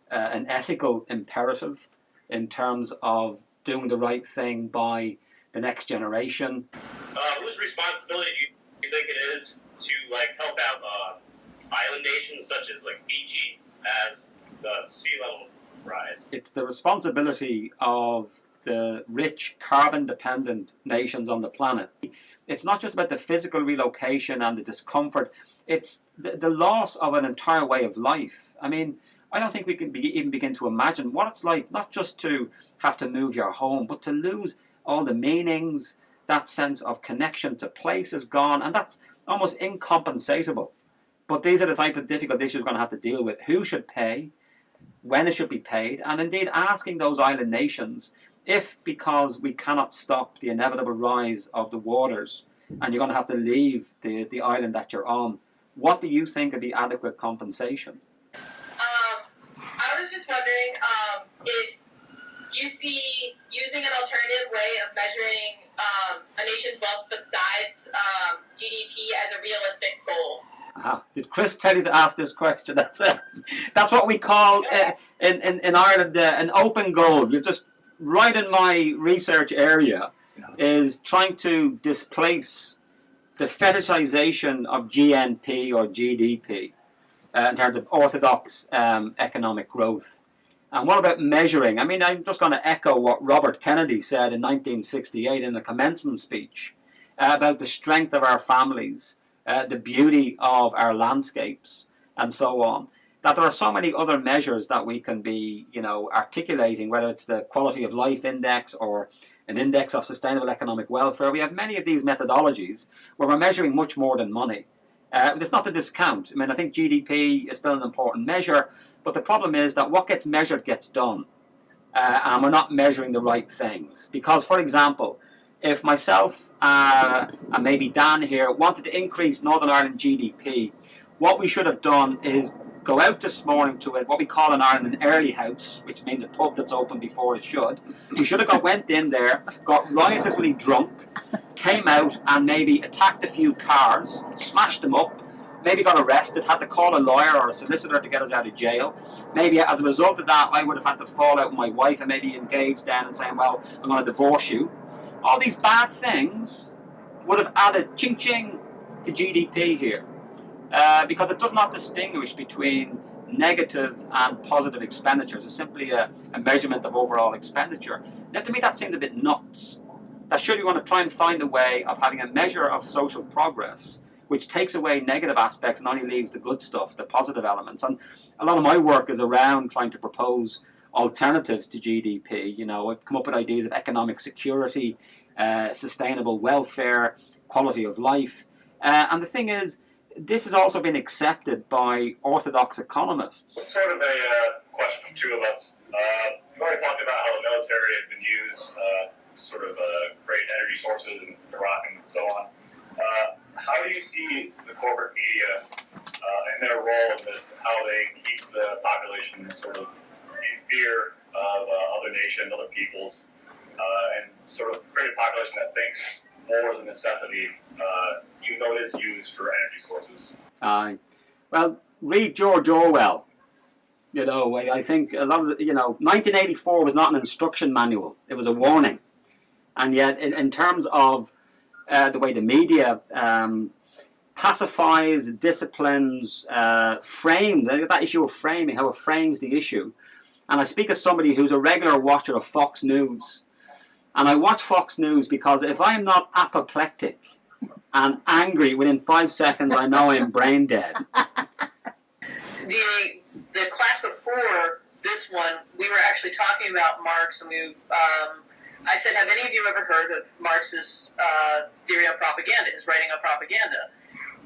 Speaker 18: an ethical imperative in terms of doing the right thing by the next generation.
Speaker 19: Whose responsibility do you think it is to help out island nations such as Fiji as the sea level rise?
Speaker 18: It's the responsibility of the rich carbon-dependent nations on the planet. It's not just about the physical relocation and the discomfort. It's the loss of an entire way of life. I mean, I don't think we can even begin to imagine what it's like, not just to have to move your home, but to lose all the meanings. That sense of connection to place is gone, and that's almost incompensatable. But these are the type of difficult issues we're going to have to deal with. Who should pay, when it should be paid, and indeed asking those island nations if, because we cannot stop the inevitable rise of the waters, and you're going to have to leave the island that you're on, what do you think of the adequate compensation?
Speaker 19: I was just wondering if you see using an alternative way of measuring a nation's wealth besides GDP as a realistic goal.
Speaker 18: Did Chris tell you to ask this question? That's what we call in Ireland an open goal. You're just right in my research area is trying to displace the fetishization of GNP or GDP in terms of orthodox economic growth. And what about measuring? I mean, I'm just going to echo what Robert Kennedy said in 1968 in the commencement speech about the strength of our families, the beauty of our landscapes, and so on. That there are so many other measures that we can be, articulating, whether it's the quality of life index or an index of sustainable economic welfare. We have many of these methodologies where we're measuring much more than money. It's not to discount. I mean, I think GDP is still an important measure, but the problem is that what gets measured gets done, and we're not measuring the right things. Because, for example, if myself and maybe Dan here wanted to increase Northern Ireland GDP, what we should have done is go out this morning to what we call in Ireland an early house, which means a pub that's open before it should. We should have went in there, got riotously drunk, came out and maybe attacked a few cars, smashed them up, maybe got arrested, had to call a lawyer or a solicitor to get us out of jail. Maybe as a result of that, I would have had to fall out with my wife and maybe engage then and saying, well, I'm going to divorce you. All these bad things would have added ching-ching to GDP here. Because it does not distinguish between negative and positive expenditures. It's simply a measurement of overall expenditure. Now, to me, that seems a bit nuts. That surely we want to try and find a way of having a measure of social progress which takes away negative aspects and only leaves the good stuff, the positive elements. And a lot of my work is around trying to propose alternatives to GDP. You know, I've come up with ideas of economic security, sustainable welfare, quality of life. And the thing is, this has also been accepted by orthodox economists.
Speaker 20: Sort of a question from two of us. We've already talked about how the military has been used to sort of create energy sources in Iraq and so on. How do you see the corporate media and their role in this, and how they keep the population sort of in fear of other nations, other peoples, and sort of create a population that thinks war is a necessity, even though it is used for energy sources?
Speaker 18: Well, read George Orwell. You know, I think a lot of 1984 was not an instruction manual; it was a warning. And yet, in terms of the way the media pacifies, disciplines, frame that issue of framing, how it frames the issue. And I speak as somebody who's a regular watcher of Fox News. And I watch Fox News because if I am not apoplectic and angry within 5 seconds, I know I'm brain dead.
Speaker 19: The class before this one, we were actually talking about Marx, and I said, have any of you ever heard of Marx's theory on propaganda, his writing on propaganda?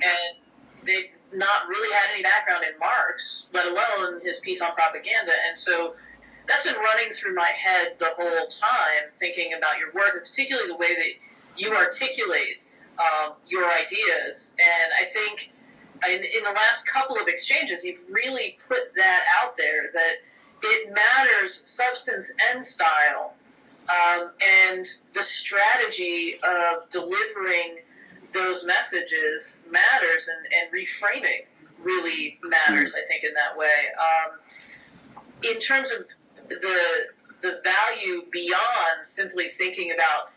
Speaker 19: And they've not really had any background in Marx, let alone his piece on propaganda. And so that's been running through my head the whole time, thinking about your work, and particularly the way that you articulate your ideas. And I think in the last couple of exchanges, you've really put that out there, that it matters substance and style, and the strategy of delivering those messages matters, and reframing really matters, I think, in that way. In terms of the value beyond simply thinking about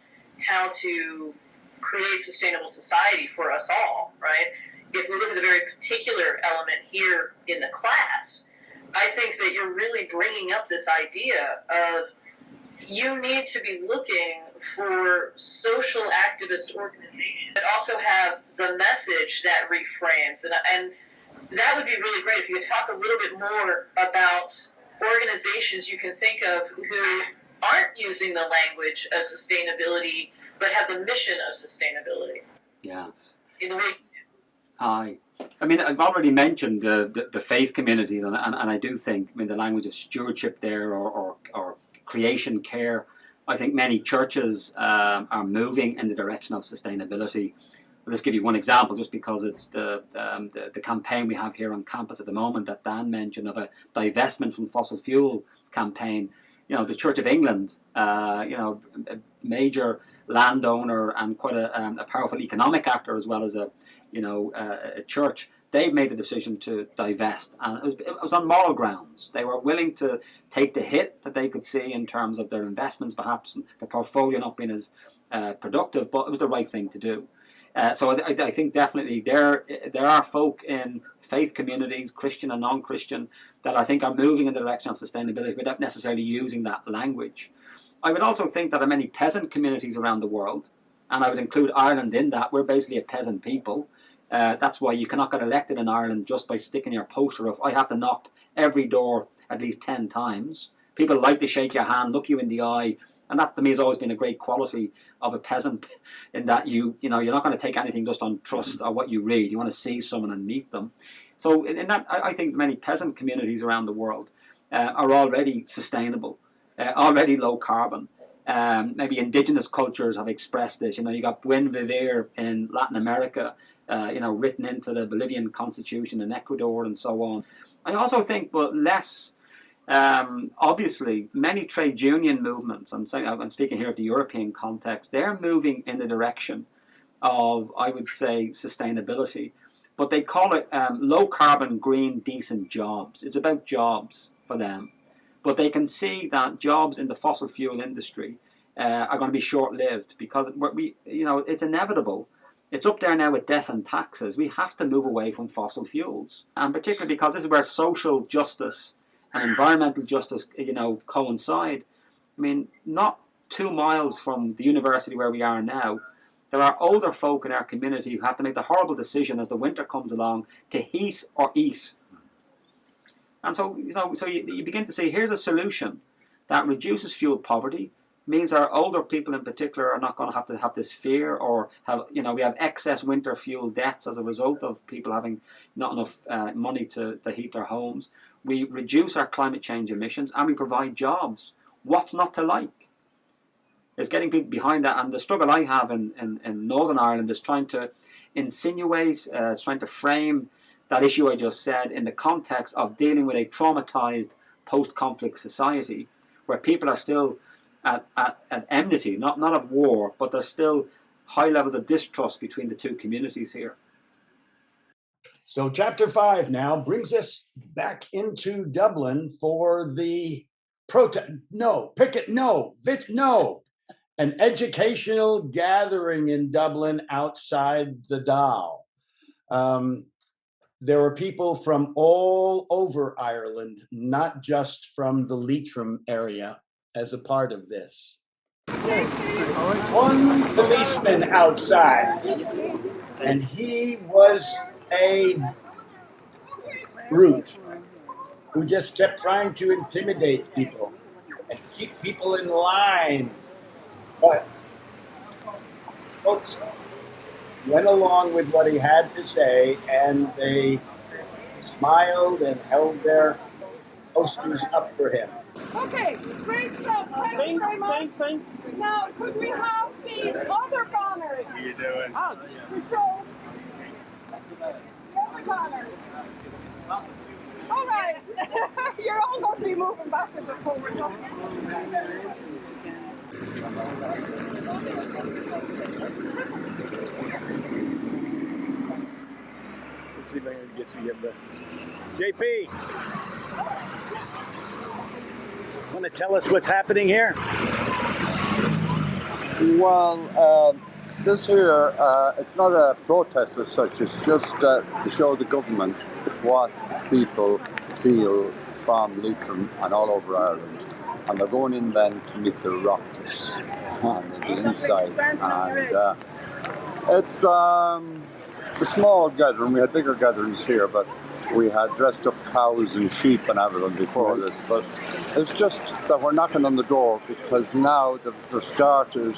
Speaker 19: how to create sustainable society for us all, right? If we look at the very particular element here in the class, I think that you're really bringing up this idea of you need to be looking for social activist organizations that also have the message that reframes. And that would be really great if you could talk a little bit more about organizations you can think of who aren't using the language of sustainability, but have the mission of sustainability.
Speaker 18: Yes.
Speaker 19: In the way.
Speaker 18: I mean, I've already mentioned the faith communities, and I do think, I mean, the language of stewardship there, or creation care. I think many churches are moving in the direction of sustainability. I'll just give you one example, just because it's the campaign we have here on campus at the moment that Dan mentioned, of a divestment from fossil fuel campaign. You know, the Church of England, a major landowner and quite a powerful economic actor, as well as a church. They've made the decision to divest, and it was on moral grounds. They were willing to take the hit that they could see in terms of their investments, perhaps, and the portfolio not being as productive, but it was the right thing to do. So I think definitely there are folk in faith communities, Christian and non-Christian, that I think are moving in the direction of sustainability without necessarily using that language. I would also think that there are many peasant communities around the world, and I would include Ireland in that. We're basically a peasant people. That's why you cannot get elected in Ireland just by sticking your poster up. I have to knock every door at least 10 times. People like to shake your hand, look you in the eye, and that to me has always been a great quality of a peasant, in that you're not going to take anything just on trust or what you read. You want to see someone and meet them. So in that, I think many peasant communities around the world are already sustainable, already low carbon. Maybe indigenous cultures have expressed this. You got Buen Vivir in Latin America, written into the Bolivian constitution in Ecuador and so on. I also think, but less obviously, many trade union movements, I'm speaking here of the European context, they're moving in the direction of, I would say, sustainability. but they call it low carbon, green, decent jobs. It's about jobs for them. But they can see that jobs in the fossil fuel industry are going to be short-lived because it's inevitable. It's up there now with death and taxes. We have to move away from fossil fuels, and particularly because this is where social justice and environmental justice, coincide. I mean, not 2 miles from the university where we are now, there are older folk in our community who have to make the horrible decision as the winter comes along to heat or eat. And so, you begin to see here's a solution that reduces fuel poverty, means our older people in particular are not going to have this fear or we have excess winter fuel deaths as a result of people having not enough money to heat their homes. We reduce our climate change emissions and we provide jobs. What's not to like? It's getting people behind that, and the struggle I have in Northern Ireland is trying to insinuate, trying to frame that issue I just said in the context of dealing with a traumatized post-conflict society where people are still at enmity, not at war, but there's still high levels of distrust between the two communities here.
Speaker 1: So chapter 5 now brings us back into Dublin for the an educational gathering in Dublin outside the Dáil. There were people from all over Ireland, not just from the Leitrim area, as a part of this. One policeman outside, and he was a brute who just kept trying to intimidate people and keep people in line. But folks went along with what he had to say, and they smiled and held their posters up for him.
Speaker 7: Okay, great stuff. Thank you very much. Thanks. Now, could we have the other banners? How are you doing? To show the other banners. All right. You're all going to be moving backwards and forwards.
Speaker 21: Let's see if I can get you the JP. Want to tell us what's happening here?
Speaker 22: Well, this here, it's not a protest as such, it's just to show the government what people feel from Leitrim and all over Ireland. And they're going in then to meet the Oireachtas on the inside. And it's a small gathering. We had bigger gatherings here, but we had dressed up cows and sheep and everything before this. But it's just that we're knocking on the door because now they're started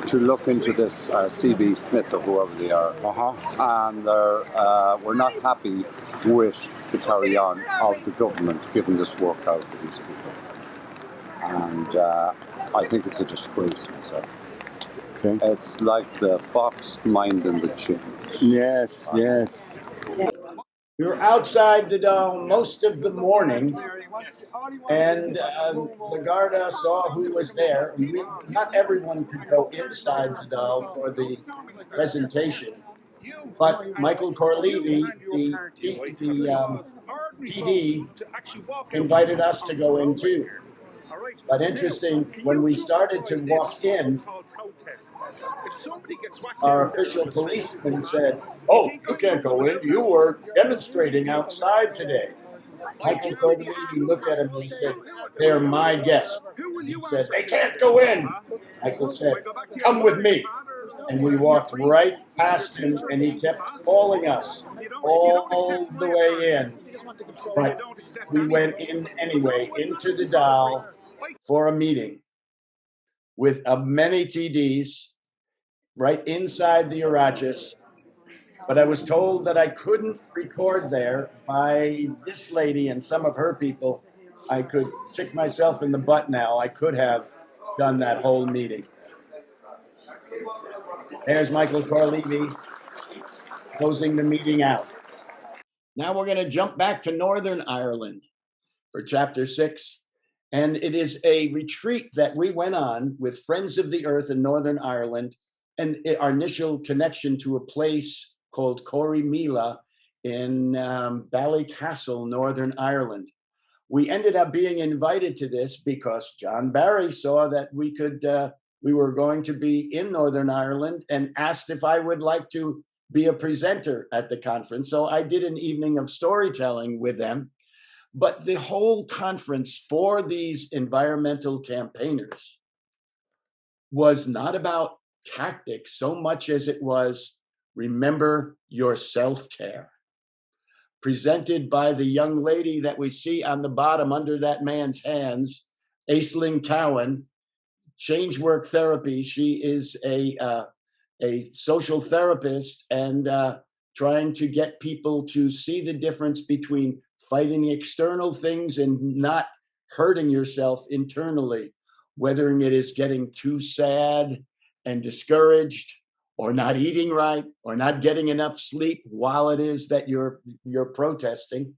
Speaker 22: to look into this CB Smith or whoever they are. And we're not happy with the carry on of the government giving this work out to these people. And I think it's a disgrace myself. Okay. It's like the fox minding the chickens.
Speaker 21: Yes, yes.
Speaker 1: We were outside the Dáil most of the morning, and the Garda saw who was there. Not everyone could go inside the Dáil for the presentation, but Michael Corlevy, the PD, invited us to go in too. But interesting, when we started to walk in, our official policeman said, "Oh, you can't go in. You were demonstrating outside today." Michael Corlevy looked at him and he said, "They're my guests." He said, "They can't go in." Michael said, "Come with me." And we walked right past him, and he kept calling us all the way in. But we went in anyway, into the Dáil for a meeting with many TDs right inside the Oireachtas. But I was told that I couldn't record there by this lady and some of her people. I could kick myself in the butt now. I could have done that whole meeting. There's Michael Corlevy closing the meeting out. Now we're going to jump back to Northern Ireland for chapter 6. And it is a retreat that we went on with Friends of the Earth in Northern Ireland, and our initial connection to a place called Corrymeela in Ballycastle, Northern Ireland. We ended up being invited to this because John Barry saw that we were going to be in Northern Ireland and asked if I would like to be a presenter at the conference. So I did an evening of storytelling with them. But the whole conference for these environmental campaigners was not about tactics so much as it was remember your self-care. Presented by the young lady that we see on the bottom under that man's hands, Aisling Cowan, Change Work Therapy. She is a social therapist and trying to get people to see the difference between fighting external things and not hurting yourself internally, whether it is getting too sad and discouraged, or not eating right, or not getting enough sleep while it is that you're protesting.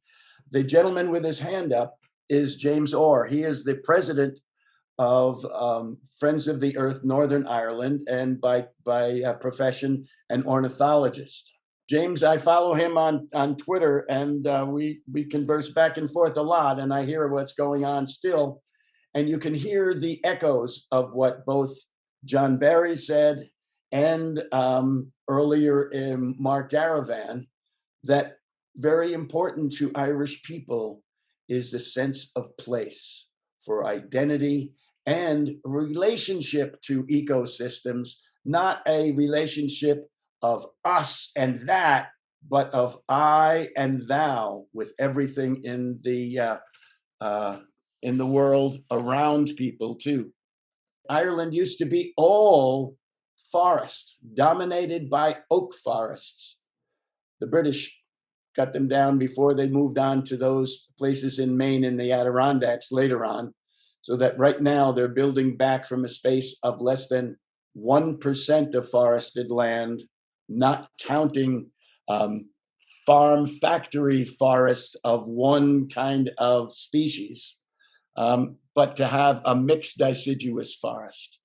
Speaker 1: The gentleman with his hand up is James Orr. He is the president of Friends of the Earth Northern Ireland, and by profession an ornithologist. James, I follow him on Twitter, and we converse back and forth a lot, and I hear what's going on still. And you can hear the echoes of what both John Barry said and earlier in Mark Garavan, that very important to Irish people is the sense of place, for identity and relationship to ecosystems, not a relationship of us and that, but of I and thou with everything in the world around people too. Ireland used to be all forest, dominated by oak forests. The British cut them down before they moved on to those places in Maine and the Adirondacks later on, so that right now they're building back from a space of less than 1% of forested land, not counting farm factory forests of one kind of species, but to have a mixed deciduous forest.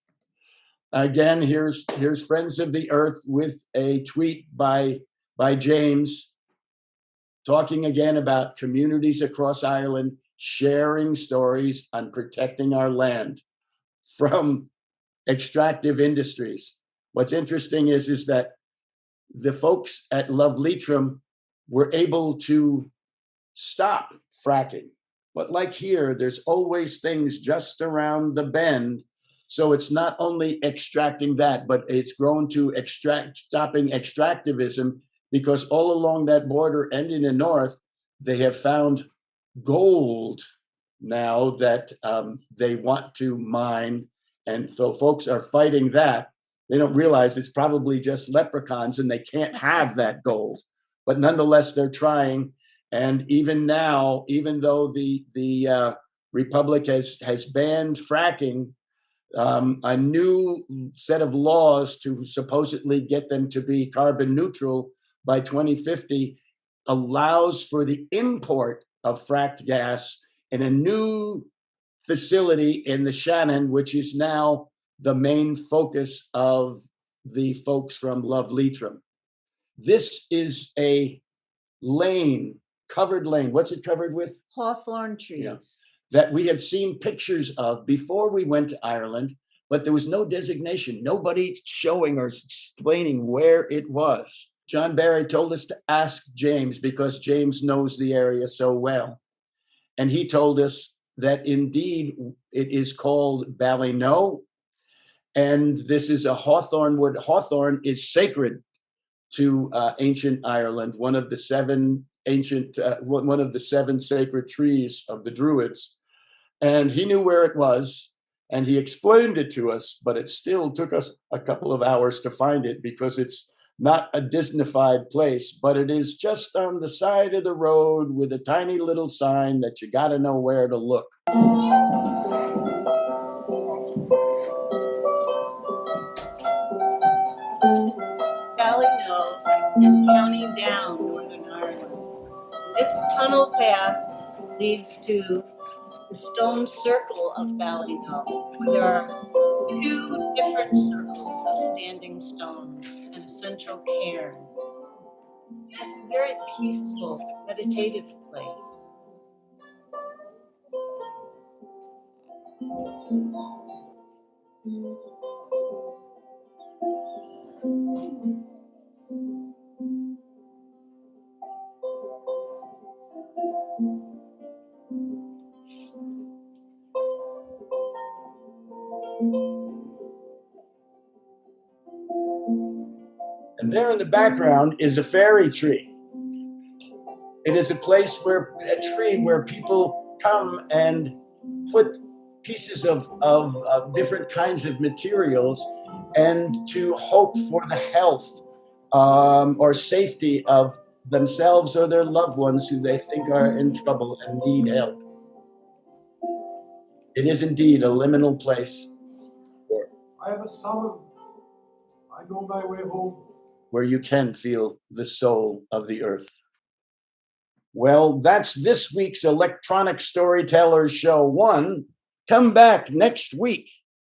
Speaker 1: Again, here's Friends of the Earth with a tweet by James, talking again about communities across Ireland sharing stories on protecting our land from extractive industries. What's interesting is that the folks at Love Leitrim were able to stop fracking. But like here, there's always things just around the bend. So it's not only extracting that, but it's grown to stopping extractivism, because all along that border and in the north, they have found gold now that they want to mine. And so folks are fighting that. They don't realize it's probably just leprechauns and they can't have that gold. But nonetheless, they're trying. And even now, even though the Republic has banned fracking, a new set of laws to supposedly get them to be carbon neutral by 2050 allows for the import of fracked gas in a new facility in the Shannon, which is now the main focus of the folks from Love Leitrim. This is a lane, covered lane. What's it covered with?
Speaker 2: Hawthorn trees.
Speaker 1: Yeah. That we had seen pictures of before we went to Ireland, but there was no designation, nobody showing or explaining where it was. John Barry told us to ask James because James knows the area so well. And he told us that indeed it is called Ballyknoe, and this is a hawthorn wood. Hawthorn is sacred to ancient Ireland, one of the seven sacred trees of the Druids. And he knew where it was, and he explained it to us, but it still took us a couple of hours to find it because it's not a dignified place, but it is just on the side of the road with a tiny little sign that you got to know where to look.
Speaker 2: Ballyknoe, County Down, Northern Ireland. This tunnel path leads to the stone circle of Ballyknoe, where there are two different circles of standing stones and a central cairn. It's a very peaceful, meditative place.
Speaker 1: And there in the background is a fairy tree. It is a place where a tree where people come and put pieces of different kinds of materials and to hope for the health or safety of themselves or their loved ones who they think are in trouble and need help. It is indeed a liminal place
Speaker 4: I have a salmon. I know my way home.
Speaker 1: where you can feel the soul of the earth. Well, that's this week's Electronic Storytellers Show 1. Come back next week